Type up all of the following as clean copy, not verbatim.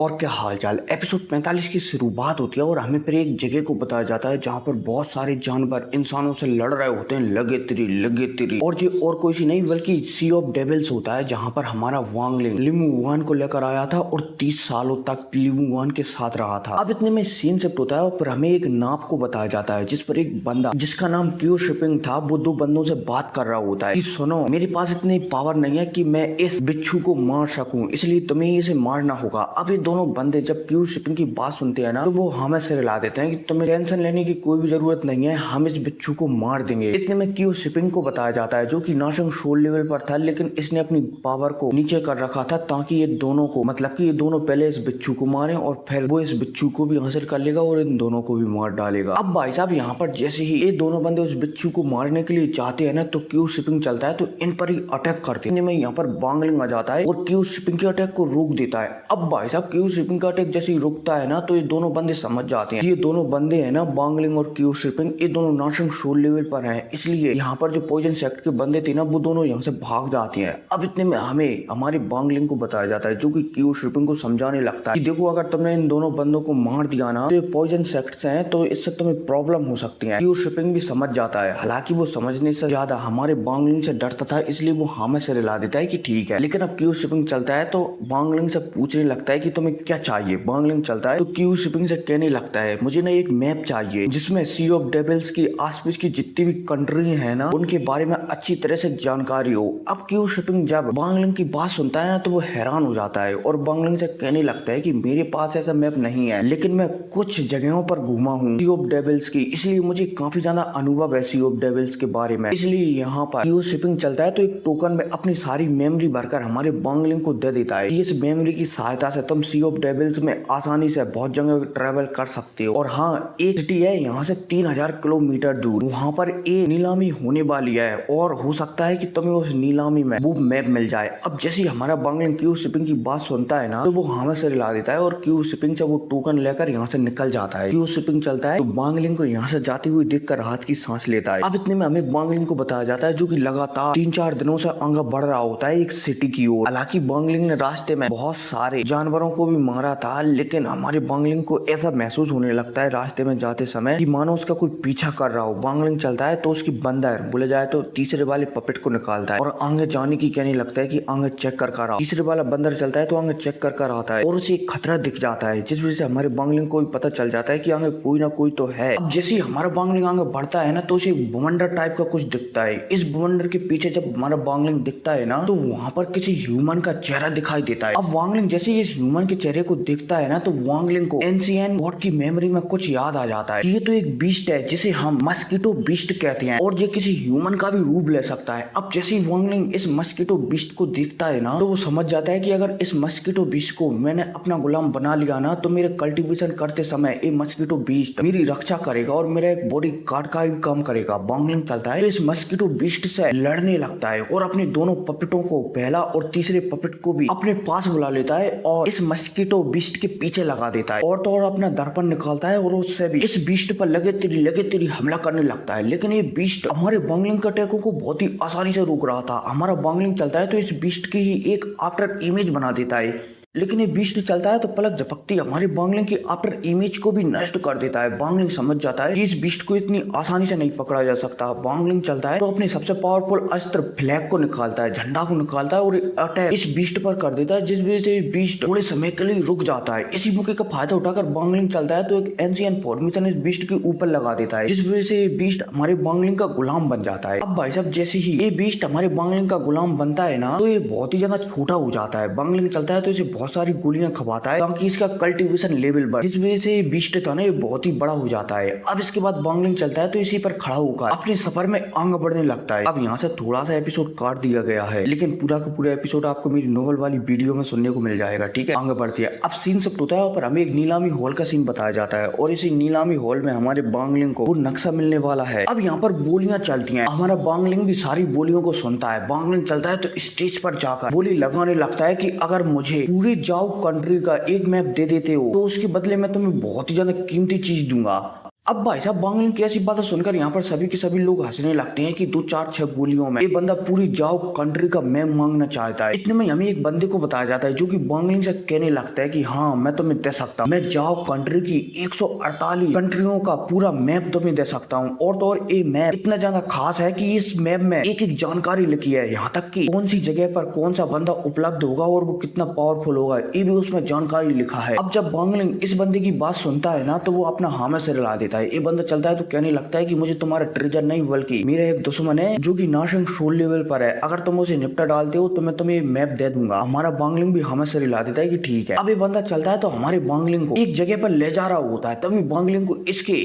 और क्या हालचाल। एपिसोड 45 की शुरुआत होती है और हमें फिर एक जगह को बताया जाता है जहाँ पर बहुत सारे जानवर इंसानों से लड़ रहे होते हैं, लगे तिरी। और ये और कोई सी नहीं बल्कि सी ऑफ डेविल्स होता है, जहाँ पर हमारा वांगलिंग लिमू वान को लेकर आया था और 30 सालों तक लिमू वान के साथ रहा था। अब इतने में सीन शिफ्ट होता है और फिर हमें एक नाव को बताया जाता है जिस पर एक बंदा जिसका नाम क्यू शिपिंग था, वो दो बंदों से बात कर रहा होता है कि सुनो, मेरे पास इतनी पावर नहीं है कि मैं इस बिच्छू को मार सकूं, इसलिए तुम्हें इसे मारना होगा। अब ये दोनों बंदे जब क्यू शिपिंग की बात सुनते हैं ना, तो वो हमें से हिला देते हैं कि तुम्हें टेंशन लेने की कोई भी जरूरत नहीं है, हम इस बिच्छू को मार देंगे। इतने में क्यू शिपिंग को बताया जाता है जो कि नाशंग सोल लेवल पर था, लेकिन इसने अपनी पावर को नीचे कर रखा था ताकि ये दोनों को मतलब कि ये दोनों पहले इस बिच्छू को मारे और फिर वो इस बिच्छू को भी हासिल कर लेगा और इन दोनों को भी मार डालेगा। अब भाई साहब यहाँ पर जैसे ही ये दोनों बंदे उस बिच्छू को मारने के लिए चाहते हैं ना, तो क्यू शिपिंग चलता है तो इन पर ही अटैक करते हैं। में यहाँ पर वांगलिंग आ जाता है और क्यू शिपिंग के अटैक को रोक देता है। अब भाई साहब क्यू शिपिंग का अटैक जैसे ही रुकता है ना, तो ये दोनों बंदे समझ जाते हैं कि ये दोनों बंदे हैं ना, वांगलिंग और क्यू शिपिंग, ये दोनों नाशंग सोल लेवल पर हैं। इसलिए यहाँ पर जो पॉइजन सेक्ट के बंदे थे ना, वो दोनों यहाँ से भाग जाते हैं। अब इतने में हमें हमारे वांगलिंग को बताया जाता है जो कि क्यू शिपिंग को समझाने लगता है कि देखो, अगर तुमने इन दोनों बंदों को मार दिया ना, तो ये पॉइजन सेक्ट्स हैं, तो इससे तुम्हें प्रॉब्लम हो सकती है। क्यू शिपिंग भी समझ जाता है, हालांकि वो समझने से ज्यादा हमारे वांगलिंग से डरता था, इसलिए वो हमें से रिला देता है कि ठीक है। लेकिन अब क्यू शिपिंग चलता है तो वांगलिंग से पूछने लगता है कि तुम्हें क्या चाहिए। वांगलिंग चलता है तो क्यू शिपिंग से कहने लगता है मुझे ना एक मैप चाहिए जिसमें सी ऑफ डेविल्स की आसपास की जितनी भी कंट्री है ना, उनके बारे में अच्छी तरह से जानकारी हो। अब क्यू शिपिंग जब वांगलिंग की बात सुनता है ना, तो वो हैरान हो जाता है और वांगलिंग से कहने लगता है कि मेरे पास ऐसा मैप नहीं है, लेकिन मैं कुछ जगहों पर घूमा हूँ सी ऑफ डेविल्स की, इसलिए मुझे काफी ज्यादा अनुभव है सी ऑफ डेविल्स के बारे में। इसलिए यहाँ पर क्यू शिपिंग चलता है तो एक टोकन में अपनी सारी मेमोरी भरकर हमारे वांगलिंग को दे देता है कि इस मेमोरी की सहायता से तुम सी ऑफ डेविल्स में आसानी से बहुत जगह ट्रेवल कर सकते हो। और हाँ, एक सिटी है यहाँ से 3000 किलोमीटर दूर, वहाँ पर एक नीलामी होने वाली है और हो सकता है कि तुम्हें उस नीलामी में वो मैप मिल जाए। अब जैसे हमारा वांगलिंग क्यू शिपिंग की बात सुनता है ना, तो वो हमें से रिला देता है और क्यू शिपिंग से वो टोकन लेकर यहाँ से निकल जाता है। क्यू शिपिंग चलता है तो वांगलिंग को यहाँ से जाते हुए देखकर राहत की सांस लेता है। अब इतने में हमें वांगलिंग को बताया जाता है जो कि लगातार 3-4 दिनों से आगे बढ़ रहा होता है एक सिटी की ओर। हालांकि वांगलिंग ने रास्ते में बहुत सारे जानवरों को भी मारा था, लेकिन हमारे वांगलिंग को ऐसा महसूस होने लगता है रास्ते में जाते समय कि मानो उसका कोई पीछा कर रहा हो। वांगलिंग चलता है तो उसकी बंदर बोले जाए तो तीसरे वाले पपेट को निकालता है और आगे जाने की कहने लगता है कि आगे चेक कर रहा। तीसरे वाला बंदर चलता है तो आगे चेक कर आता है और उसे एक खतरा दिख जाता है, जिस वजह से हमारे वांगलिंग को भी पता चल जाता है कि आगे कोई ना कोई तो है। अब जैसे ही हमारा वांगलिंग आगे बढ़ता है ना, तो उसे बवंडर टाइप का कुछ दिखता है। इस बवंडर के पीछे जब हमारा वांगलिंग दिखता है ना, तो वहाँ पर किसी ह्यूमन का चेहरा दिखाई देता है। अब वांगलिंग जैसे ही इस ह्यूमन के चेहरे को देखता है ना, तो वांगलिंग को एंशिएंट गॉड की मेमोरी में कुछ याद आ जाता है कि ये तो एक बीस्ट है जिसे हम मस्कीटो बीस्ट कहते हैं और ये किसी ह्यूमन का भी रूप ले सकता है। अब जैसे ही वांगलिंग इस मस्कीटो बीस्ट को देखता है ना, तो वो समझ जाता है कि अगर इस मस्कीटो बीस्ट को मैंने अपना गुलाम बना लिया ना, तो मेरे कल्टीवेशन करते समय ये मस्कीटो बीस्ट मेरी रक्षा करेगा और मेरा एक बॉडी गार्ड का भी काम करेगा। वांगलिंग चलता है तो इस मस्कीटो बीस्ट से लड़ने लगता है और अपने दोनों पपेटों को, पहला और तीसरे पपेट को भी अपने पास बुला लेता है और इस मस्कीटो बीस्ट के पीछे लगा देता है और तो और अपना दर्पण निकालता है और उससे भी इस बीस्ट पर लगे तेरी हमला करने लगता है। लेकिन ये बीस्ट हमारे वांगलिंग के अटैकों को बहुत ही आसानी से रोक रहा था। हमारा वांगलिंग चलता है तो इस बीस्ट की ही एक आफ्टर इमेज बना देता है, लेकिन ये बीस्ट चलता है तो पलक झपकती हमारे वांगलिंग की आफ्टर इमेज को भी नष्ट कर देता है। वांगलिंग समझ जाता है कि इस बीस्ट को इतनी आसानी से नहीं पकड़ा जा सकता। वांगलिंग चलता है तो अपने सबसे पावरफुल अस्त्र फ्लैग को निकालता है, झंडा को निकालता है और अटैक इस बीस्ट पर कर देता है, जिस वजह से बीस्ट थोड़े समय के लिए रुक जाता है। इसी मौके का फायदा उठाकर वांगलिंग चलता है तो एक एंशिएंट फॉर्मेशन इस बीस्ट के ऊपर लगा देता है, जिस वजह से बीस्ट हमारे वांगलिंग का गुलाम बन जाता है। अब भाई साहब जैसे ही ये बीस्ट हमारे वांगलिंग का गुलाम बनता है ना, तो ये बहुत ही ज्यादा छोटा हो जाता है। वांगलिंग चलता है तो इसे बहुत सारी गोलियां खवाता है ताकि इसका कल्टीवेशन लेवल बढ़े, जिस वजह से बीस्ट था ना, ये बहुत ही बड़ा हो जाता है। अब इसके बाद वांगलिंग चलता है तो इसी पर खड़ा होकर अपने सफर में आगे बढ़ने लगता है। अब यहाँ से थोड़ा सा एपिसोड काट दिया गया है, लेकिन पूरा का पूरा एपिसोड आपको मेरी नोवेल वाली वीडियो में सुनने को मिल जाएगा। ठीक है, आगे बढ़ती है। अब सीन शिफ्ट होता है पर हमें एक नीलामी हॉल का सीन बताया जाता है और इसी नीलामी हॉल में हमारे वांगलिंग को वो नक्शा मिलने वाला है। अब यहाँ पर बोलियां चलती हैं, हमारा वांगलिंग भी सारी बोलियों को सुनता है। वांगलिंग चलता है तो स्टेज पर जाकर बोली लगाने लगता है कि अगर मुझे पूरे जाओ कंट्री का एक मैप दे देते हो तो उसके बदले में तुम्हें बहुत ही ज्यादा कीमती चीज दूंगा। अब भाई साहब बांगलिंग की ऐसी बातें सुनकर यहाँ पर सभी के सभी लोग हंसने लगते हैं कि 2 4 6 गोलियों में ये बंदा पूरी जाओ कंट्री का मैप मांगना चाहता है। इतने में हमें एक बंदे को बताया जाता है जो कि बांगलिंग से कहने लगता है कि हाँ मैं तुम्हें दे सकता हूँ, मैं जाओ कंट्री की 148 कंट्रियों का पूरा मैप तुम्हें दे सकता हूँ। और तो और ये मैप इतना ज्यादा खास है कि इस मैप में एक एक जानकारी लिखी है, यहाँ तक कि कौन सी जगह पर कौन सा बंदा उपलब्ध होगा और वो कितना पावरफुल होगा ये भी उसमें जानकारी लिखा है। अब जब बांगलिंग इस बंदे की बात सुनता है ना तो वो अपना हाँ में सिर हिला देता है। ये बंदा चलता है तो कहने लगता है कि मुझे तुम्हारा ट्रेजर नहीं बल्कि मेरा एक दुश्मन है जो कि नाशंग सोल लेवल पर है, अगर तुम उसे निपटा डालते हो तो मैं तुम्हें मैप दे दूंगा। हमारा बांगलिंग भी हमें सिर हिला देता है कि ठीक है। अब ये बंदा चलता है तो हमारे बांगलिंग को एक जगह पर ले जा रहा होता है, तभी बांगलिंग को इसके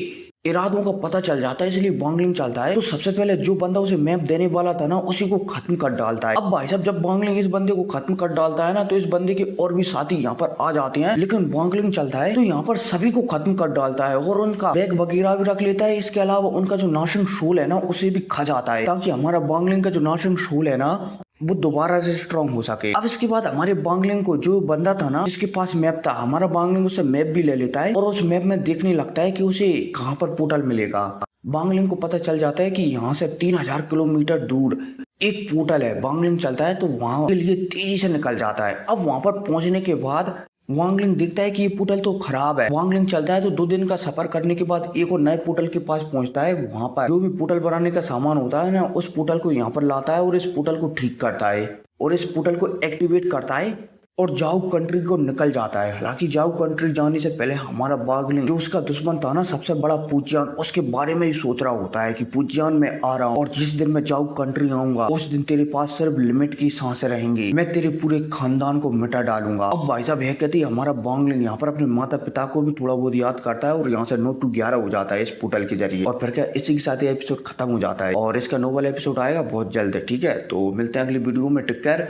इरादों का पता चल जाता है, इसलिए बांगलिंग चलता है तो सबसे पहले जो बंदा उसे मैप देने वाला था ना उसी को खत्म कर डालता है। अब भाई साहब जब बांगलिंग इस बंदे को खत्म कर डालता है ना तो इस बंदे के और भी साथी यहाँ पर आ जाते हैं, लेकिन बांगलिंग चलता है तो यहाँ पर सभी को खत्म कर डालता है और उनका बैग वगैरह भी रख लेता है। इसके अलावा उनका जो नाशंग सोल है ना उसे भी खा जाता है ताकि हमारा बांगलिंग का जो नाशंग सोल है ना वो दोबारा से स्ट्रांग हो सके। अब इसके बाद हमारे बांगलिंग को जो बंदा था ना जिसके पास मैप था, हमारा बांगलिंग उसे मैप भी ले लेता है और उस मैप में देखने लगता है कि उसे कहाँ पर पोर्टल मिलेगा। बांगलिंग को पता चल जाता है कि यहाँ से 3000 किलोमीटर दूर एक पोर्टल है। बांगलिंग चलता है तो वहां के लिए तेजी से निकल जाता है। अब वहां पर पहुंचने के बाद वांगलिंग देखता है कि ये पोर्टल तो खराब है। वांगलिंग चलता है तो 2 दिन का सफर करने के बाद एक और नए पोर्टल के पास पहुंचता है। वहां पर जो भी पोर्टल बनाने का सामान होता है ना उस पोर्टल को यहाँ पर लाता है और इस पोर्टल को ठीक करता है और इस पोर्टल को एक्टिवेट करता है और जाओ कंट्री को निकल जाता है। हालांकि जाओ कंट्री जाने से पहले हमारा बांगलिंग जो उसका दुश्मन था ना सबसे बड़ा पूजियान, उसके बारे में ही सोच रहा होता है कि पूजियान में आ रहा हूँ और जिस दिन मैं जाओ कंट्री आऊंगा उस दिन तेरे पास सिर्फ लिमिट की सांसें रहेंगी, मैं तेरे पूरे खानदान को मिटा डालूंगा। अब भाई साहब है कहती हमारा बांगलिंग यहाँ पर अपने माता पिता को भी थोड़ा बहुत याद करता है और यहाँ से 9 to 11 हो जाता है इस पोर्टल के जरिए। और फिर क्या इसी के साथ एपिसोड खत्म हो जाता है और इसका नोवेल एपिसोड आएगा बहुत जल्द। ठीक है, तो मिलते हैं अगली वीडियो में। Take care.